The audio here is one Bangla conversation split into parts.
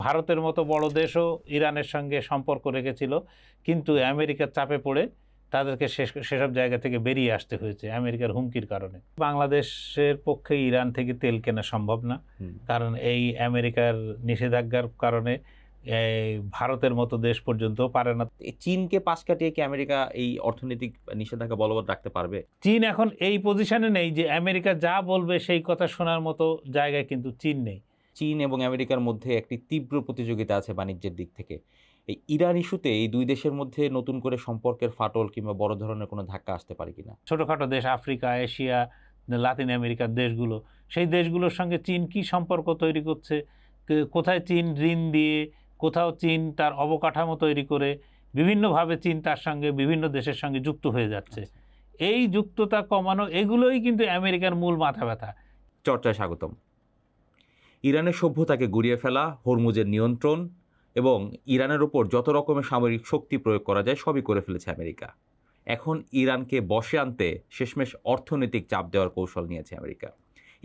ভারতের মতো বড় দেশও ইরানের সঙ্গে সম্পর্ক রেখেছিল, কিন্তু আমেরিকার চাপে পড়ে তাদেরকে সেসব জায়গা থেকে বেরিয়ে আসতে হয়েছে আমেরিকার হুমকির কারণে। বাংলাদেশের পক্ষে ইরান থেকে তেল কেনা সম্ভব না, কারণ এই আমেরিকার নিষেধাজ্ঞার কারণে ভারতের মতো দেশ পর্যন্ত পারে না। চীনকে পাশ কাটিয়ে কি আমেরিকা এই অর্থনৈতিক নিষেধাজ্ঞা বলবৎ রাখতে পারবে? চীন এখন এই পজিশনে নেই যে আমেরিকা যা বলবে সেই কথা শোনার মতো জায়গায় কিন্তু চীন নেই। চীন এবং আমেরিকার মধ্যে একটি তীব্র প্রতিযোগিতা আছে বাণিজ্যের দিক থেকে। এই ইরান ইস্যুতে এই দুই দেশের মধ্যে নতুন করে সম্পর্কের ফাটল কিংবা বড় ধরনের কোনো ধাক্কা আসতে পারে কিনা? ছোটোখাটো দেশ, আফ্রিকা, এশিয়া, লাতিন আমেরিকার দেশগুলো, সেই দেশগুলোর সঙ্গে চীন কি সম্পর্ক তৈরি করছে, কোথায় চীন ঋণ দিয়ে, কোথাও চীন তার অবকাঠামো তৈরি করে, বিভিন্নভাবে চীন তার সঙ্গে বিভিন্ন দেশের সঙ্গে যুক্ত হয়ে যাচ্ছে। এই যুক্ততা কমানো, এগুলোই কিন্তু আমেরিকার মূল মাথা ব্যথা। চর্চায় স্বাগতম। ইরানের সভ্যতাকে গুড়িয়ে ফেলা, হরমুজের নিয়ন্ত্রণ এবং ইরানের ওপর যত রকমের সামরিক শক্তি প্রয়োগ করা যায় সবই করে ফেলেছে আমেরিকা। এখন ইরানকে বশে আনতে শেষমেশ অর্থনৈতিক চাপ দেওয়ার কৌশল নিয়েছে আমেরিকা।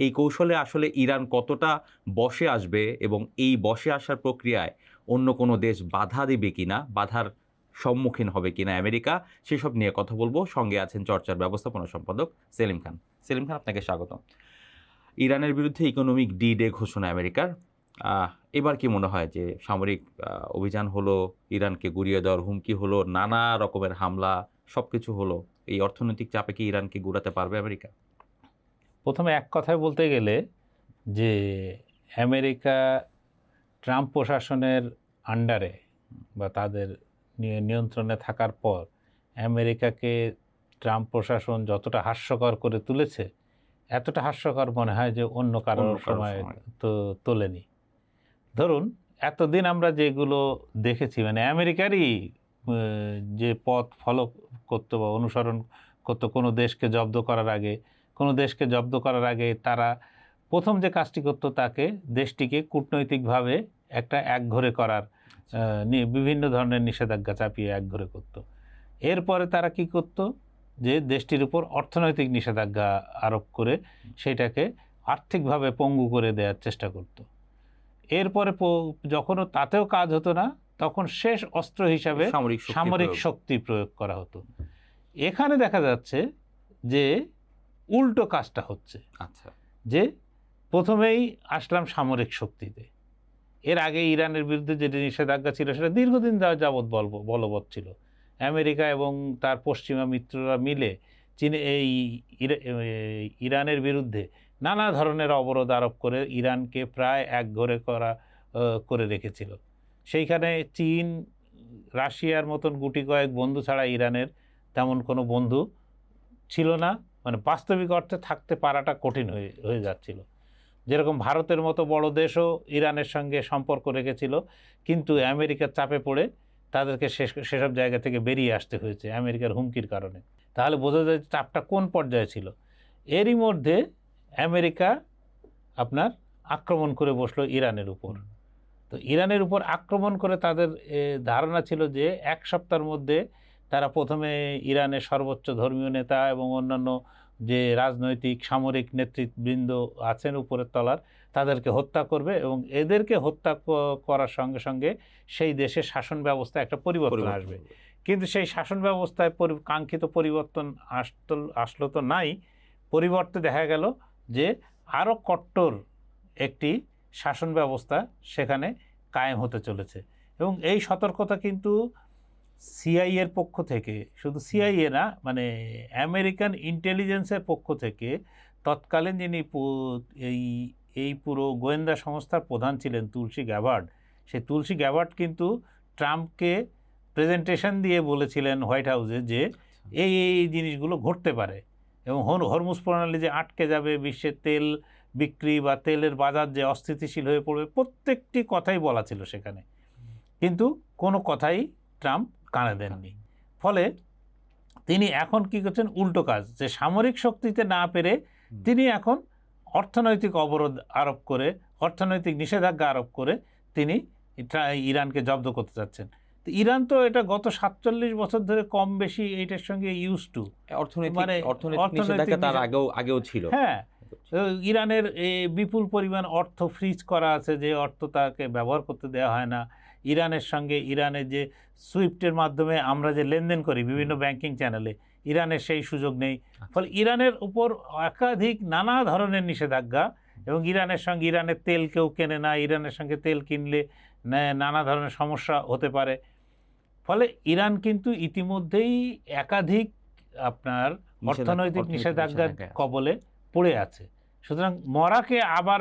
এই কৌশলে আসলে ইরান কতটা বশে আসবে এবং এই বশে আসার প্রক্রিয়ায় অন্য কোনো দেশ বাধা দিবে কিনা, বাধার সম্মুখীন হবে কিনা আমেরিকা, সেসব নিয়ে কথা বলবো। সঙ্গে আছেন চর্চার ব্যবস্থাপনা সম্পাদক সেলিম খান। সেলিম খান, আপনাকে স্বাগতম। ইরানের বিরুদ্ধে ইকোনমিক ডি-ডে ঘোষণা আমেরিকার, এবার কি মনে হয় যে সামরিক অভিযান হলো, ইরানকে গুড়িয়ে দেওয়ার হুমকি হলো, নানা রকমের হামলা, সব কিছু হলো, এই অর্থনৈতিক চাপে কি ইরানকে গুড়াতে পারবে আমেরিকা? প্রথমে এক কথায় বলতে গেলে যে আমেরিকা ট্রাম্প প্রশাসনের আন্ডারে বা তাদের নিয়ন্ত্রণে থাকার পর আমেরিকাকে ট্রাম্প প্রশাসন যতটা হাস্যকর করে তুলেছে, এতটা হাস্যকর মনে হয় যে অন্য কারোর সময় তো তোলেনি। ধরুন, এতদিন আমরা যেগুলো দেখেছি, মানে আমেরিকারই যে পথ ফলো করতো বা অনুসরণ করতো কোনো দেশকে জব্দ করার আগে, তারা প্রথম যে কাজটি করতো, তাকে দেশটিকে কূটনৈতিকভাবে একটা একঘরে করার বিভিন্ন ধরনের নিষেধাজ্ঞা চাপিয়ে একঘরে করতো। এরপরে তারা কি করতো, যে দেশটির উপর অর্থনৈতিক নিষেধাজ্ঞা আরোপ করে সেটাকে আর্থিকভাবে পঙ্গু করে দেওয়ার চেষ্টা করত। এরপরে যখনও তাতেও কাজ হতো না, তখন শেষ অস্ত্র হিসাবে সামরিক শক্তি প্রয়োগ করা হতো। এখানে দেখা যাচ্ছে যে উল্টো কাজটা হচ্ছে। আচ্ছা, যে প্রথমেই আসলাম সামরিক শক্তিতে। এর আগে ইরানের বিরুদ্ধে যে নিষেধাজ্ঞা ছিল সেটা দীর্ঘদিন যাবৎ বলবৎ ছিল। আমেরিকা এবং তার পশ্চিমা মিত্ররা মিলে ইরানের বিরুদ্ধে নানা ধরনের অবরোধ আরোপ করে ইরানকে প্রায় একঘরে করে রেখেছিল। সেইখানে চীন, রাশিয়ার মতন গুটি কয়েক বন্ধু ছাড়া ইরানের তেমন কোনো বন্ধু ছিল না, মানে বাস্তবিক অর্থে থাকতে পারাটা কঠিন হয়ে যাচ্ছিল। যেরকম ভারতের মতো বড় দেশও ইরানের সঙ্গে সম্পর্ক রেখেছিল, কিন্তু আমেরিকার চাপে পড়ে তাদেরকে সেসব জায়গা থেকে বেরিয়ে আসতে হয়েছে আমেরিকার হুমকির কারণে। তাহলে বোঝা যায় চাপটা কোন পর্যায়ে ছিল। এরই মধ্যে আমেরিকা আপনার আক্রমণ করে বসলো ইরানের উপর। তো ইরানের উপর আক্রমণ করে তাদের ধারণা ছিল যে এক সপ্তাহের মধ্যে তারা প্রথমে ইরানের সর্বোচ্চ ধর্মীয় নেতা এবং অন্যান্য যে রাজনৈতিক সামরিক নেতৃবৃন্দ আছেন উপরের তলার, তাদেরকে হত্যা করবে এবং এদেরকে হত্যা করার সঙ্গে সঙ্গে সেই দেশের শাসন ব্যবস্থা একটা পরিবর্তন আসবে। কিন্তু সেই শাসন ব্যবস্থায় কাঙ্ক্ষিত পরিবর্তন আসলো তো নাই। পরিবর্তে দেখা গেল যে আরও কট্টর একটি শাসন ব্যবস্থা সেখানে কায়েম হতে চলেছে। এবং এই সতর্কতা কিন্তু সিআইএর পক্ষ থেকে, শুধু সিআইএ না, মানে আমেরিকান ইন্টেলিজেন্সের পক্ষ থেকে তৎকালীন যিনি এই পুরো গোয়েন্দা সংস্থার প্রধান ছিলেন তুলসী গ্যাবার্ড, সেই তুলসী গ্যাবার্ড কিন্তু ট্রাম্পকে প্রেজেন্টেশন দিয়ে বলেছিলেন হোয়াইট হাউসে যে এই জিনিসগুলো ঘটতে পারে এবং হরমুজ প্রণালী যে আটকে যাবে, বিশ্বের তেল বিক্রি বা তেলের বাজার যে অস্থিতিশীল হয়ে পড়বে, প্রত্যেকটি কথাই বলা ছিল সেখানে। কিন্তু কোনো কথাই ট্রাম্প কানে দেননি। ফলে তিনি এখন কি করছেন, উল্টো কাজ, যে সামরিক শক্তিতে না পেরে তিনি এখন অর্থনৈতিক অবরোধ আরোপ করে, অর্থনৈতিক নিষেধাজ্ঞা আরোপ করে তিনি ইরানকে জব্দ করতে চাচ্ছেন। তো ইরান তো এটা গত 47 বছর ধরে কম বেশি এইটার সঙ্গে ইউজ টু, অর্থনৈতিক নিষেধাজ্ঞা তার আগেও ছিল। হ্যাঁ, করছে। ইরানের বিপুল পরিমাণ অর্থ ফ্রিজ করা আছে, যে অর্থ তাকে ব্যবহার করতে দেওয়া হয় না। ইরানের সঙ্গে ইরানের যে সুইফটের মাধ্যমে আমরা যে লেনদেন করি বিভিন্ন ব্যাংকিং চ্যানেলে, ইরানের সেই সুযোগ নেই। ফলে ইরানের উপর একাধিক নানা ধরনের নিষেধাজ্ঞা, এবং ইরানের সঙ্গে ইরানের তেল কেউ কেনে না, ইরানের সঙ্গে তেল কিনলে নানা ধরনের সমস্যা হতে পারে। ফলে ইরান কিন্তু ইতিমধ্যেই একাধিক আপনার অর্থনৈতিক নিষেধাজ্ঞার কবলে পড়ে আছে। সুতরাং মরাকে আবার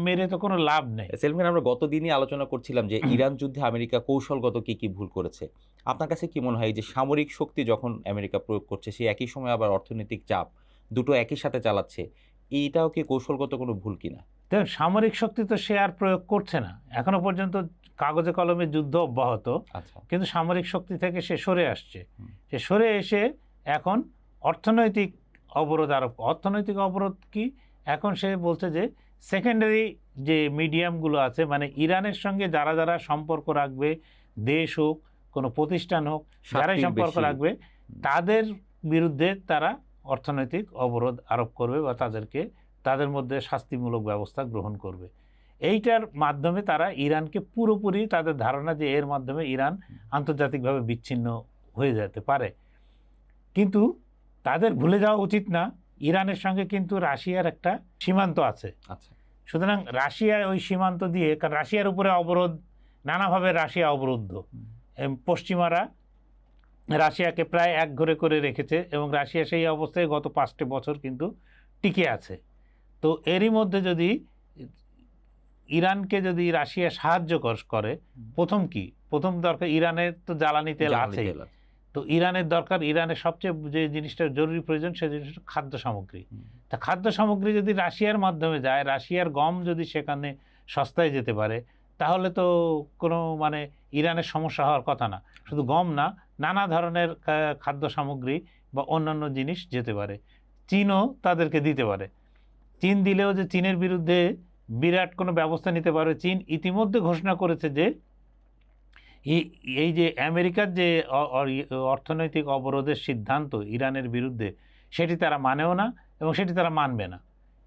মেরে তো কোনো লাভ নেই। সেলিম খান, আমরা গতদিনই আলোচনা করছিলাম যে ইরান যুদ্ধে আমেরিকা কৌশলগত কি ভুল করেছে। আপনার কাছে কি মনে হয় যে সামরিক শক্তি যখন আমেরিকা প্রয়োগ করছে, সে একই সময় আবার অর্থনৈতিক চাপ দুটো একই সাথে চালাচ্ছে, এইটাও কি কৌশলগত কোনো ভুল কিনা? দেখুন, সামরিক শক্তি তো সে আর প্রয়োগ করছে না, এখনো পর্যন্ত কাগজে কলমে যুদ্ধ অব্যাহত, কিন্তু সামরিক শক্তি থেকে সে সরে আসছে। সে সরে এসে এখন অর্থনৈতিক অবরোধ আরোপ। অর্থনৈতিক অবরোধ কি, এখন সে বলছে যে সেকেন্ডারি যে মিডিয়ামগুলো আছে, মানে ইরানের সঙ্গে যারা যারা সম্পর্ক রাখবে, দেশ হোক কোনো প্রতিষ্ঠান হোক, যারাই সম্পর্ক রাখবে তাদের বিরুদ্ধে তারা অর্থনৈতিক অবরোধ আরোপ করবে বা তাদের মধ্যে শাস্তিমূলক ব্যবস্থা গ্রহণ করবে। এইটার মাধ্যমে তারা ইরানকে পুরোপুরি, তাদের ধারণা যে এর মাধ্যমে ইরান আন্তর্জাতিকভাবে বিচ্ছিন্ন হয়ে যেতে পারে। কিন্তু তাদের ভুলে যাওয়া উচিত না, ইরানের সঙ্গে কিন্তু রাশিয়ার একটা সীমান্ত আছে। সুতরাং রাশিয়া ওই সীমান্ত দিয়ে, কারণ রাশিয়ার উপরে অবরোধ, নানাভাবে রাশিয়া অবরুদ্ধ। পশ্চিমারা রাশিয়াকে প্রায় একঘরে করে রেখেছে, এবং রাশিয়া সেই অবস্থায় গত 5টি বছর কিন্তু টিকে আছে। তো এরই মধ্যে যদি ইরানকে যদি রাশিয়া সাহায্য করে, প্রথম দরকার, ইরানের তো জ্বালানি তেল আছে, তো ইরানের দরকার, ইরানের সবচেয়ে যে জিনিসটা জরুরি প্রয়োজন সে জিনিসটা খাদ্য সামগ্রী। তা খাদ্য সামগ্রী যদি রাশিয়ার মাধ্যমে যায়, রাশিয়ার গম যদি সেখানে সস্তায় যেতে পারে, তাহলে তো কোনো মানে ইরানের সমস্যা হওয়ার কথা না। শুধু গম না, নানা ধরনের খাদ্য সামগ্রী বা অন্যান্য জিনিস যেতে পারে। চীনও তাদেরকে দিতে পারে। চীন দিলেও যে চীনের বিরুদ্ধে বিরাট কোনো ব্যবস্থা নিতে পারে। চীন ইতিমধ্যে ঘোষণা করেছে যে এই যে আমেরিকার যে অর্থনৈতিক অবরোধের সিদ্ধান্ত ইরানের বিরুদ্ধে, সেটি তারা মানেও না এবং সেটি তারা মানবে না।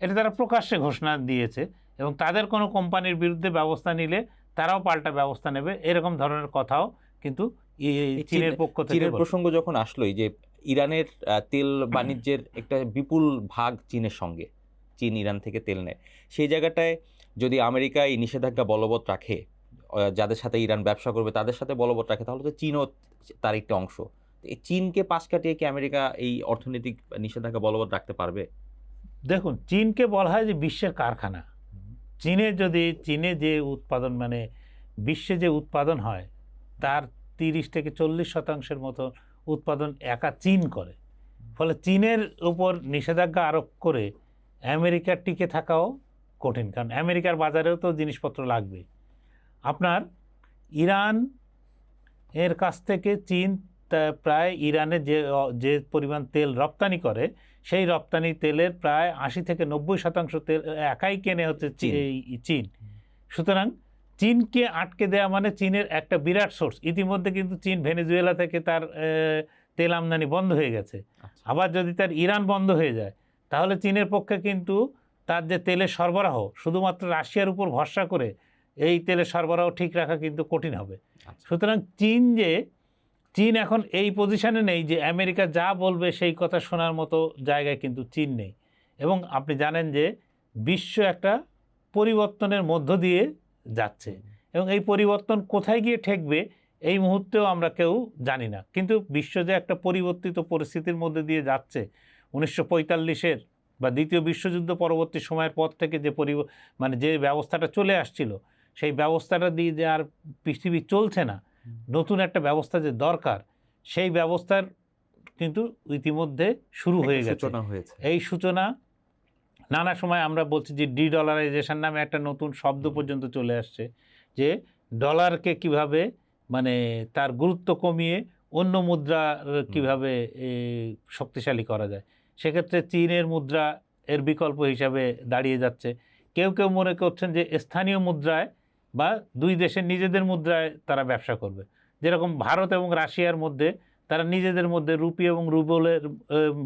এটা তারা প্রকাশ্যে ঘোষণা দিয়েছে, এবং তাদের কোনো কোম্পানির বিরুদ্ধে ব্যবস্থা নিলে তারাও পাল্টা ব্যবস্থা নেবে, এরকম ধরনের কথাও কিন্তু চীনের পক্ষ থেকে। চীনের প্রসঙ্গ যখন আসলো, যে ইরানের তেল বাণিজ্যের একটা বিপুল ভাগ চীনের সঙ্গে, চীন ইরান থেকে তেল নেয়, সেই জায়গাটায় যদি আমেরিকা এই নিষেধাজ্ঞা বলবৎ রাখে, যাদের সাথে ইরান ব্যবসা করবে তাদের সাথে বলবৎ রাখে, তাহলে তো চীনও তার একটা অংশ। এই চীনকে পাশ কাটিয়ে কি আমেরিকা এই অর্থনৈতিক নিষেধাজ্ঞা বলবৎ রাখতে পারবে? দেখুন, চীনকে বলা হয় যে বিশ্বের কারখানা। চীনে যে উৎপাদন, মানে বিশ্বে যে উৎপাদন হয় তার 30 থেকে 40% মতো উৎপাদন একা চীন করে। ফলে চীনের উপর নিষেধাজ্ঞা আরোপ করে আমেরিকার টিকে থাকাও কঠিন, কারণ আমেরিকার বাজারেও তো জিনিসপত্র লাগবে। আপনার ইরান এর কাছ থেকে চীন প্রায় ইরানে যে পরিমাণ তেল রপ্তানি করে, সেই রপ্তানি তেলের প্রায় 80 থেকে 90% তেল একাই কেনে হচ্ছে চীন। সুতরাং চীনকে আটকে দেওয়া মানে চীনের একটা বিরাট সোর্স। ইতিমধ্যে কিন্তু চীন ভেনেজুয়েলা থেকে তার তেল আমদানি বন্ধ হয়ে গেছে। আবার যদি তার ইরান বন্ধ হয়ে যায়, তাহলে চীনের পক্ষে কিন্তু তার যে তেলের সরবরাহ, শুধুমাত্র রাশিয়ার উপর ভরসা করে এই তেলের সরবরাহ ঠিক রাখা কিন্তু কঠিন হবে। সুতরাং চীন এখন এই পজিশনে নেই যে আমেরিকা যা বলবে সেই কথা শোনার মতো জায়গায় কিন্তু চীন নেই। এবং আপনি জানেন যে বিশ্ব একটা পরিবর্তনের মধ্য দিয়ে যাচ্ছে, এবং এই পরিবর্তন কোথায় গিয়ে ঠেকবে এই মুহূর্তেও আমরা কেউ জানি না। কিন্তু বিশ্ব যে একটা পরিবর্তিত পরিস্থিতির মধ্যে দিয়ে যাচ্ছে, 1945-এর বা দ্বিতীয় বিশ্বযুদ্ধ পরবর্তী সময়ের পর থেকে যে ব্যবস্থাটা চলে আসছিল, সেই ব্যবস্থাটা দিয়ে যে আর পৃথিবী চলছে না, নতুন একটা ব্যবস্থা যে দরকার, সেই ব্যবস্থার কিন্তু ইতিমধ্যে শুরু হয়ে গেছে। এই সূচনা নানা সময় আমরা বলছি যে ডলারাইজেশন নামে একটা নতুন শব্দ পর্যন্ত চলে আসছে, যে ডলারকে কিভাবে মানে তার গুরুত্ব কমিয়ে অন্য মুদ্রা কিভাবে শক্তিশালী করা যায়। সেক্ষেত্রে চীনের মুদ্রা এর বিকল্প হিসাবে দাঁড়িয়ে যাচ্ছে। কেউ মনে করছেন যে স্থানীয় মুদ্রায় বা দুই দেশের নিজেদের মুদ্রায় তারা ব্যবসা করবে, যেরকম ভারত এবং রাশিয়ার মধ্যে তারা নিজেদের মধ্যে রুপি এবং রুবলের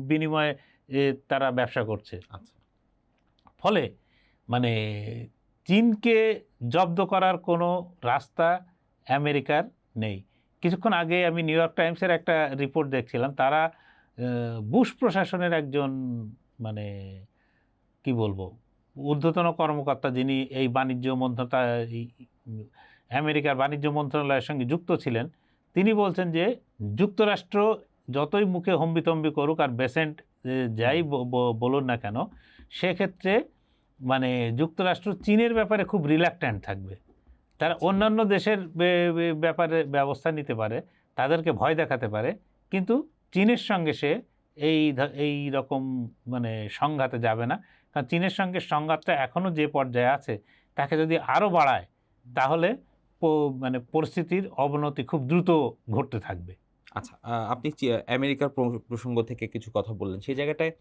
বিনিময়ে তারা ব্যবসা করছে। ফলে মানে চীনকে জব্দ করার কোনো রাস্তা আমেরিকার নেই। কিছুক্ষণ আগে আমি নিউ ইয়র্ক টাইমসের একটা রিপোর্ট দেখছিলাম, তারা বুশ প্রশাসনের একজন মানে কি বলবো ঊর্ধ্বতন কর্মকর্তা, যিনি এই বাণিজ্য আমেরিকার বাণিজ্য মন্ত্রণালয়ের সঙ্গে যুক্ত ছিলেন, তিনি বলছেন যে যুক্তরাষ্ট্র যতই মুখে হম্বিতম্বি করুক আর বেসেন্ট যাই বলুন না কেন, সেক্ষেত্রে মানে যুক্তরাষ্ট্র চীনের ব্যাপারে খুব রিল্যাক্ট্যান্ট থাকবে। তারা অন্যান্য দেশের ব্যাপারে ব্যবস্থা নিতে পারে, তাদেরকে ভয় দেখাতে পারে, কিন্তু চীনের সঙ্গে সে এই রকম মানে সংঘাতে যাবে না। কারণ চীনের সঙ্গে সংঘাতটা এখনও যে পর্যায়ে আছে, তাকে যদি আরও বাড়ায় তাহলে মানে পরিস্থিতির অবনতি খুব দ্রুত ঘটতে থাকবে। আচ্ছা, আপনি আমেরিকার প্রসঙ্গ থেকে কিছু কথা বললেন। সেই জায়গাটায়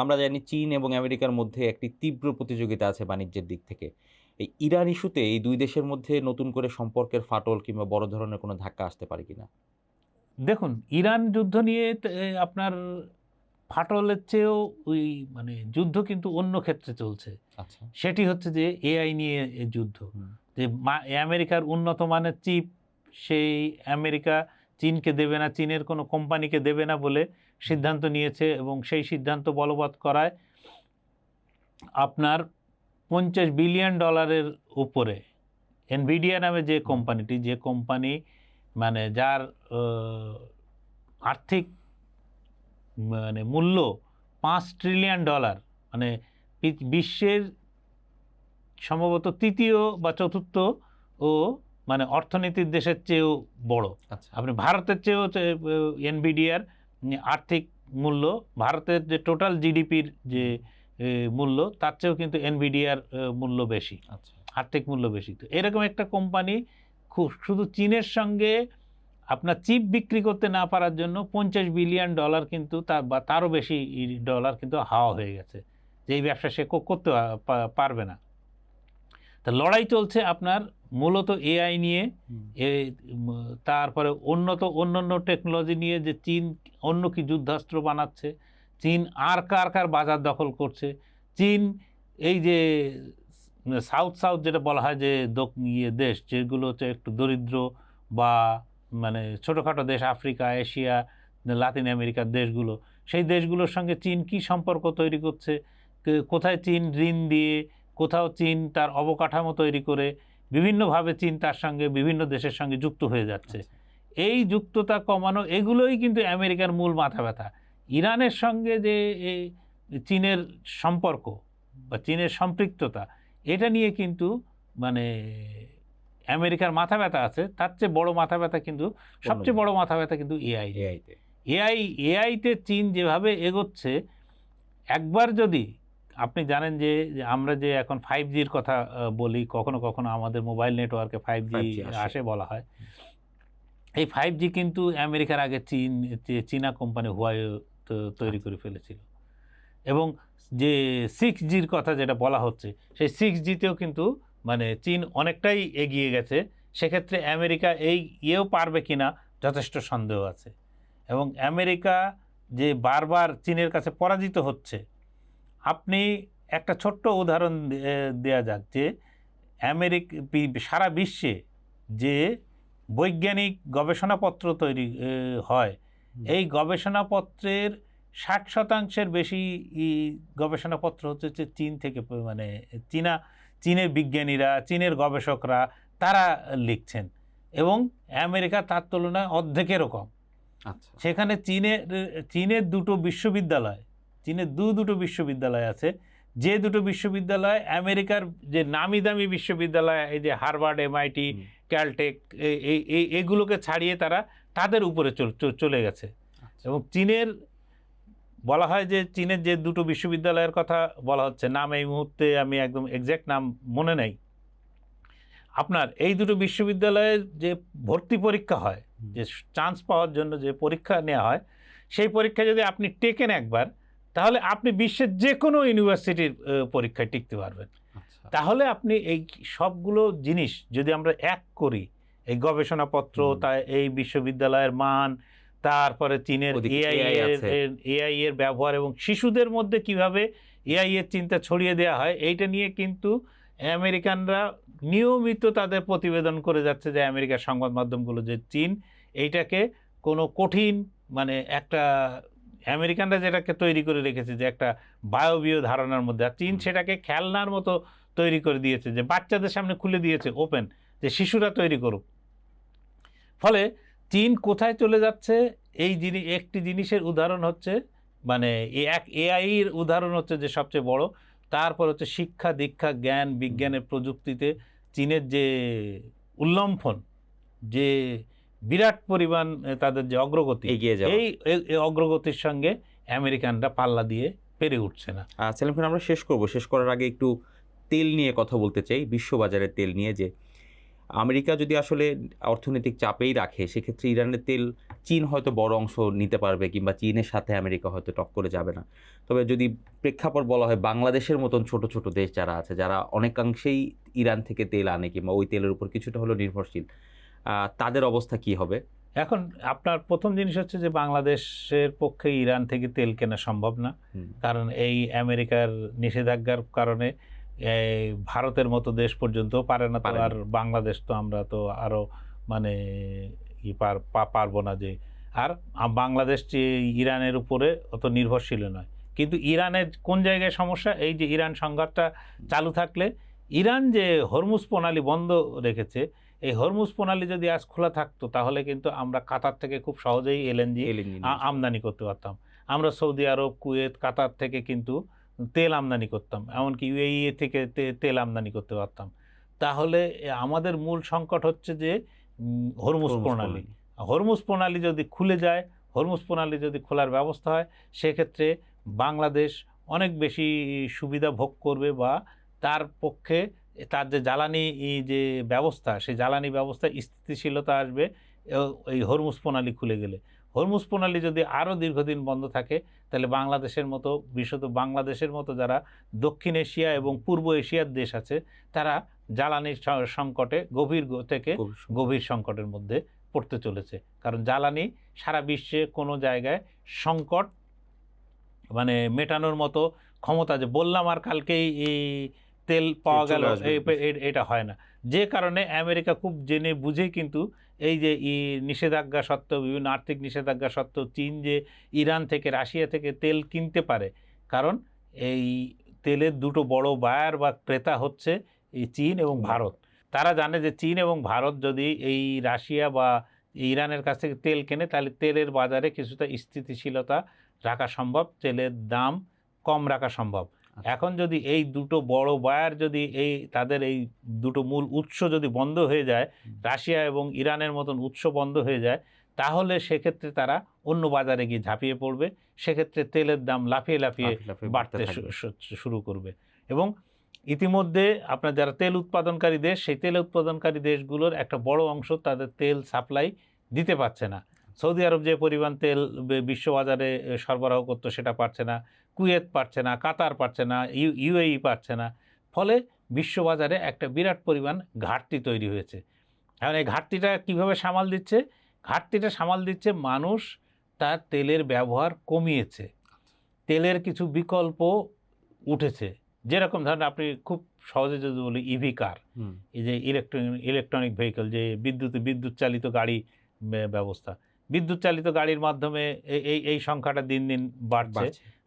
আমরা জানি চীন এবং আমেরিকার মধ্যে একটি তীব্র প্রতিযোগিতা আছে বাণিজ্যের দিক থেকে। এই ইরান ইস্যুতে এই দুই দেশের মধ্যে নতুন করে সম্পর্কের ফাটল কিংবা বড় ধরনের কোনো ধাক্কা আসতে পারে কিনা? দেখুন, ইরান যুদ্ধ নিয়ে আপনার ফাটলের চেয়েও ওই মানে যুদ্ধ কিন্তু অন্য ক্ষেত্রে চলছে। আচ্ছা, সেটি হচ্ছে যে এআই নিয়ে যুদ্ধ। যে আমেরিকার উন্নত মানের চিপ সেই আমেরিকা চীনকে দেবে না, চীনের কোনো কোম্পানিকে দেবে না বলে সিদ্ধান্ত নিয়েছে, এবং সেই সিদ্ধান্ত বলবৎ করায় আপনার $50 বিলিয়ন উপরে এনভিডিয়া নামে যে কোম্পানিটি, যে কোম্পানি মানে যার আর্থিক মানে মূল্য $5 ট্রিলিয়ন, মানে বিশ্বের সম্ভবত তৃতীয় বা চতুর্থ ও মানে অর্থনীতির দেশের চেয়েও বড়। আচ্ছা, আপনি ভারতের চেয়েও এনভিডিয়ার আর্থিক মূল্য, ভারতের যে টোটাল জিডিপির যে মূল্য, তার চেয়েও কিন্তু এনভিডিয়ার মূল্য বেশি, আচ্ছা, আর্থিক মূল্য বেশি। তো এরকম একটা কোম্পানি শুধু চীনের সঙ্গে আপনার চিপ বিক্রি করতে না পারার জন্য $50 বিলিয়ন কিন্তু তারও বেশি ডলার কিন্তু হাওয়া হয়ে গেছে, যে এই ব্যবসা সে করতে পারবে না। তা লড়াই চলছে আপনার মূলত এআই নিয়ে, তারপরে অন্যান্য টেকনোলজি নিয়ে, যে চীন অন্য কি যুদ্ধাস্ত্র বানাচ্ছে, চীন আর কার বাজার দখল করছে, চীন এই যে সাউথ যেটা বলা হয় যে দেশ যেগুলো হচ্ছে একটু দরিদ্র বা মানে ছোটোখাটো দেশ, আফ্রিকা, এশিয়া, লাতিন আমেরিকার দেশগুলো, সেই দেশগুলোর সঙ্গে চীন কি সম্পর্ক তৈরি করছে, কোথায় চীন ঋণ দিয়ে, কোথাও চীন তার অবকাঠামো তৈরি করে, বিভিন্নভাবে চীন তার সঙ্গে বিভিন্ন দেশের সঙ্গে যুক্ত হয়ে যাচ্ছে। এই যুক্ততা কমানো, এগুলোই কিন্তু আমেরিকার মূল মাথা ব্যথা। ইরানের সঙ্গে যে চীনের সম্পর্ক বা চীনের সম্পৃক্ততা, এটা নিয়ে কিন্তু মানে আমেরিকার মাথা ব্যথা আছে। তার চেয়ে বড় মাথা ব্যথা কিন্তু, সবচেয়ে বড় মাথা ব্যথা কিন্তু এআইতে চীন যেভাবে এগোচ্ছে, একবার যদি আপনি জানেন যে আমরা যে এখন 5Gর কথা বলি, কখনো কখনো আমাদের মোবাইল নেটওয়ার্কে 5G আসে বলা হয়, এই 5G কিন্তু আমেরিকার আগে চীনা কোম্পানি হুয়াওয়ে তৈরি করে ফেলেছিল, এবং যে 6Gর কথা যেটা বলা হচ্ছে, সেই 6Gতেও কিন্তু মানে চীন অনেকটাই এগিয়ে গেছে। সেক্ষেত্রে আমেরিকা ইয়েও পারবে কিনা যথেষ্ট সন্দেহ আছে, এবং আমেরিকা যে বারবার চীনের কাছে পরাজিত হচ্ছে। আপনি একটা ছোট্ট উদাহরণ দেয়া যাক, যে সারা বিশ্বে যে বৈজ্ঞানিক গবেষণাপত্র তৈরি হয়, এই গবেষণাপত্রের 60% বেশি গবেষণাপত্র হচ্ছে চীন থেকে, মানে চীনের বিজ্ঞানীরা, চীনের গবেষকরা তারা লিখছেন, এবং আমেরিকা তার তুলনায় অর্ধেকেরও কম। আচ্ছা, সেখানে চীনের দুটো বিশ্ববিদ্যালয় আছে, যে দুটো বিশ্ববিদ্যালয় আমেরিকার যে নামি দামি বিশ্ববিদ্যালয়, এই যে হার্ভার্ড, MIT, ক্যালটেক, এগুলোকে ছাড়িয়ে তাদের উপরে চলে গেছে। এবং বলা হয় যে চীনের যে দুটো বিশ্ববিদ্যালয়ের কথা বলা হচ্ছে, নাম এই মুহূর্তে আমি একদম এক্স্যাক্ট নাম মনে নেই, আপনার এই দুটো বিশ্ববিদ্যালয়ের যে ভর্তি পরীক্ষা হয়, যে চান্স পাওয়ার জন্য যে পরীক্ষা নেওয়া হয়, সেই পরীক্ষা যদি আপনি টেকেন একবার, তাহলে আপনি বিশ্বের যে কোনো ইউনিভার্সিটির পরীক্ষায় টিকতে পারবেন। তাহলে আপনি এই সবগুলো জিনিস যদি আমরা এক করি, এই গবেষণাপত্র, এই বিশ্ববিদ্যালয়ের মান, তারপরে চীনের এআই এর ব্যবহার, এবং শিশুদের মধ্যে কিভাবে এআই এর চিন্তা ছড়িয়ে দেওয়া হয়, এইটা নিয়ে কিন্তু আমেরিকানরা নিয়মিত তাদের প্রতিবেদন করে যাচ্ছে যে আমেরিকার সংবাদ মাধ্যমগুলো যে চীন এইটাকে কোনো কঠিন মানে একটা আমেরিকানরা যেটাকে তৈরি করে রেখেছে যে একটা বায়বীয় ধারণার মধ্যে, আর চীন সেটাকে খেলনার মতো তৈরি করে দিয়েছে, যে বাচ্চাদের সামনে খুলে দিয়েছে ওপেন, যে শিশুরা তৈরি করুক। ফলে চীন কোথায় চলে যাচ্ছে এই একটি জিনিসের উদাহরণ হচ্ছে মানে এআইয়ের উদাহরণ হচ্ছে যে সবচেয়ে বড়, তারপর হচ্ছে শিক্ষা দীক্ষা জ্ঞান বিজ্ঞানের প্রযুক্তিতে চীনের যে উল্লম্ফন, যে বিরাট পরিমাণ তাদের যে অগ্রগতি, এগিয়ে যাওয়া। এই অগ্রগতির সঙ্গে আমেরিকানরা পাল্লা দিয়ে পেরে উঠছে না। সেলিম খান, আমরা শেষ করার আগে একটু তেল নিয়ে কথা বলতে চাই, বিশ্ববাজারের তেল নিয়ে। যে আমেরিকা যদি আসলে অর্থনৈতিক চাপেই রাখে, সেক্ষেত্রে ইরানের তেল চীন হয়তো বড় অংশ নিতে পারবে, কিংবা চীনের সাথে আমেরিকা হয়তো টক্করে যাবে না। তবে যদি প্রেক্ষাপট বলা হয়, বাংলাদেশের মতন ছোট ছোট দেশ যারা আছে, যারা অনেকাংশেই ইরান থেকে তেল আনে কিংবা ওই তেলের উপর কিছুটা হলেও নির্ভরশীল, তাদের অবস্থা কি হবে? এখন আপনার প্রথম জিনিস হচ্ছে যে বাংলাদেশের পক্ষে ইরান থেকে তেল কেনা সম্ভব না, কারণ এই আমেরিকার নিষেধাজ্ঞার কারণে ভারতের মতো দেশ পর্যন্ত পারে না। তো আর বাংলাদেশ তো আমরা তো আরো মানে পারবো না যে, আর বাংলাদেশ যে ইরানের উপরে অত নির্ভরশীল নয়। কিন্তু ইরানের কোন জায়গায় সমস্যা, এই যে ইরান সংঘাতটা চালু থাকলে, ইরান যে হরমুজ প্রণালী বন্ধ রেখেছে, এই হরমুজ প্রণালী যদি আজ খোলা থাকতো তাহলে কিন্তু আমরা কাতার থেকে খুব সহজেই এলএনজি আমদানি করতে পারতাম। আমরা সৌদি আরব কুয়েত কাতার থেকে কিন্তু তেল আমদানি করতাম, এমনকি ইউএই থেকে তেল আমদানি করতে পারতাম। তাহলে আমাদের মূল সংকট হচ্ছে যে হরমুজ প্রণালী। হরমুজ প্রণালী যদি খুলে যায়, হরমুজ প্রণালী যদি খোলার ব্যবস্থা হয়, সেক্ষেত্রে বাংলাদেশ অনেক বেশি সুবিধা ভোগ করবে, বা তার পক্ষে তার যে জ্বালানি যে ব্যবস্থা, সেই জ্বালানি ব্যবস্থায় স্থিতিশীলতা আসবে এই হরমুজ প্রণালী খুলে গেলে। হরমুজ প্রণালী যদি আরও দীর্ঘদিন বন্ধ থাকে, তাহলে বাংলাদেশের মতো, বিশেষত বাংলাদেশের মতো যারা দক্ষিণ এশিয়া এবং পূর্ব এশিয়ার দেশ আছে, তারা জ্বালানির সংকটে গভীর সংকটের মধ্যে পড়তে চলেছে। কারণ জ্বালানি সারা বিশ্বে কোনো জায়গায় সংকট মানে মেটানোর মতো ক্ষমতা, যে বললাম আর কালকেই এই তেল পাওয়া গেল, এটা হয় না। যে কারণে আমেরিকা খুব জেনে বুঝেই কিন্তু এই যে নিষেধাজ্ঞা সত্ত্বেও, বিভিন্ন আর্থিক নিষেধাজ্ঞা সত্ত্বেও চীন যে ইরান থেকে রাশিয়া থেকে তেল কিনতে পারে, কারণ এই তেলের দুটো বড় বায়ার বা ক্রেতা হচ্ছে এই চীন এবং ভারত। তারা জানে যে চীন এবং ভারত যদি এই রাশিয়া বা ইরানের কাছ থেকে তেল কেনে, তাহলে তেলের বাজারে কিছুটা স্থিতিশীলতা রাখা সম্ভব, তেলের দাম কম রাখা সম্ভব। এখন যদি এই দুটো বড় বায়ার যদি তাদের এই দুটো মূল উৎস যদি বন্ধ হয়ে যায়, রাশিয়া এবং ইরানের মতন উৎস বন্ধ হয়ে যায়, তাহলে সেক্ষেত্রে তারা অন্য বাজারে গিয়ে ঝাঁপিয়ে পড়বে। সেক্ষেত্রে তেলের দাম লাফিয়ে লাফিয়ে বাড়তে শুরু করবে। এবং ইতিমধ্যে আপনার যারা তেল উৎপাদনকারী দেশ, সেই তেল উৎপাদনকারী দেশগুলোর একটা বড় অংশ তাদের তেল সাপ্লাই দিতে পারছে না। সৌদি আরব যে পরিমাণ তেল বিশ্ববাজারে সরবরাহ করতো সেটা পারছে না, কুয়েত পারছে না, কাতার পারছে না, ইউএই পারছে না। ফলে বিশ্ববাজারে একটা বিরাট পরিমাণ ঘাটতি তৈরি হয়েছে। এখন এই ঘাটতিটা কীভাবে সামাল দিচ্ছে? ঘাটতিটা সামাল দিচ্ছে মানুষ তার তেলের ব্যবহার কমিয়েছে, তেলের কিছু বিকল্প উঠেছে। যেরকম ধরেন আপনি খুব সহজে যদি বলি ইভি কার, এই যে ইলেকট্রনিক ভেহিকল, যে বিদ্যুৎ চালিত গাড়ি ব্যবস্থা, বিদ্যুৎ চালিত গাড়ির মাধ্যমে এই সংখ্যাটা দিন দিন বাড়ছে।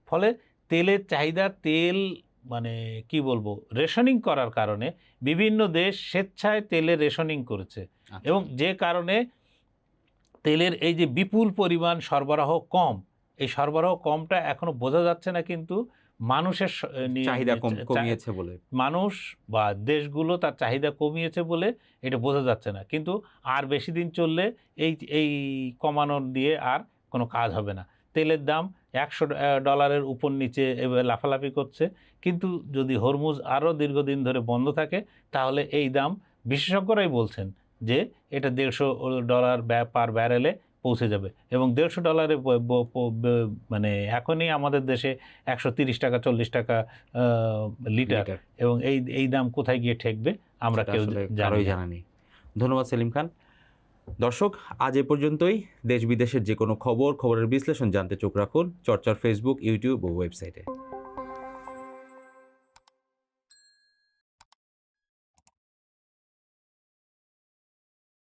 ফলে তেলের চাহিদা, তেল মানে কি বলবো, রেশনিং করার কারণে বিভিন্ন দেশ স্বেচ্ছায় তেলের রেশনিং করেছে, এবং যে কারণে তেলের এই যে বিপুল পরিমাণ সরবরাহ কম, এই সরবরাহ কমটা এখনো বোঝা যাচ্ছে না, কিন্তু মানুষের চাহিদা কমিয়েছে বলে, মানুষ বা দেশগুলো তার চাহিদা কমিয়েছে বলে এটা বোঝা যাচ্ছে না। কিন্তু আর বেশি দিন চললে এই কমানোর দিয়ে আর কোনো কাজ হবে না। তেলের দাম $100 উপর নিচে লাফালাফি করছে, কিন্তু যদি হরমুজ আরও দীর্ঘদিন ধরে বন্ধ থাকে, তাহলে এই দাম বিশেষজ্ঞরাই বলছেন যে এটা $150 পার ব্যারেলে পৌঁছে যাবে। এবং $150 মানে এখনই আমাদের দেশে 130 টাকা 40 টাকা লিটার, এবং এই দাম কোথায় গিয়ে ঠেকবে আমরা কেউ জানা নেই। ধন্যবাদ সেলিম খান। দর্শক, আজ এ পর্যন্তই। দেশ বিদেশের যে কোনো খবরের বিশ্লেষণ জানতে চোখ রাখুন চর্চার ফেসবুক, ইউটিউব ও ওয়েবসাইটে।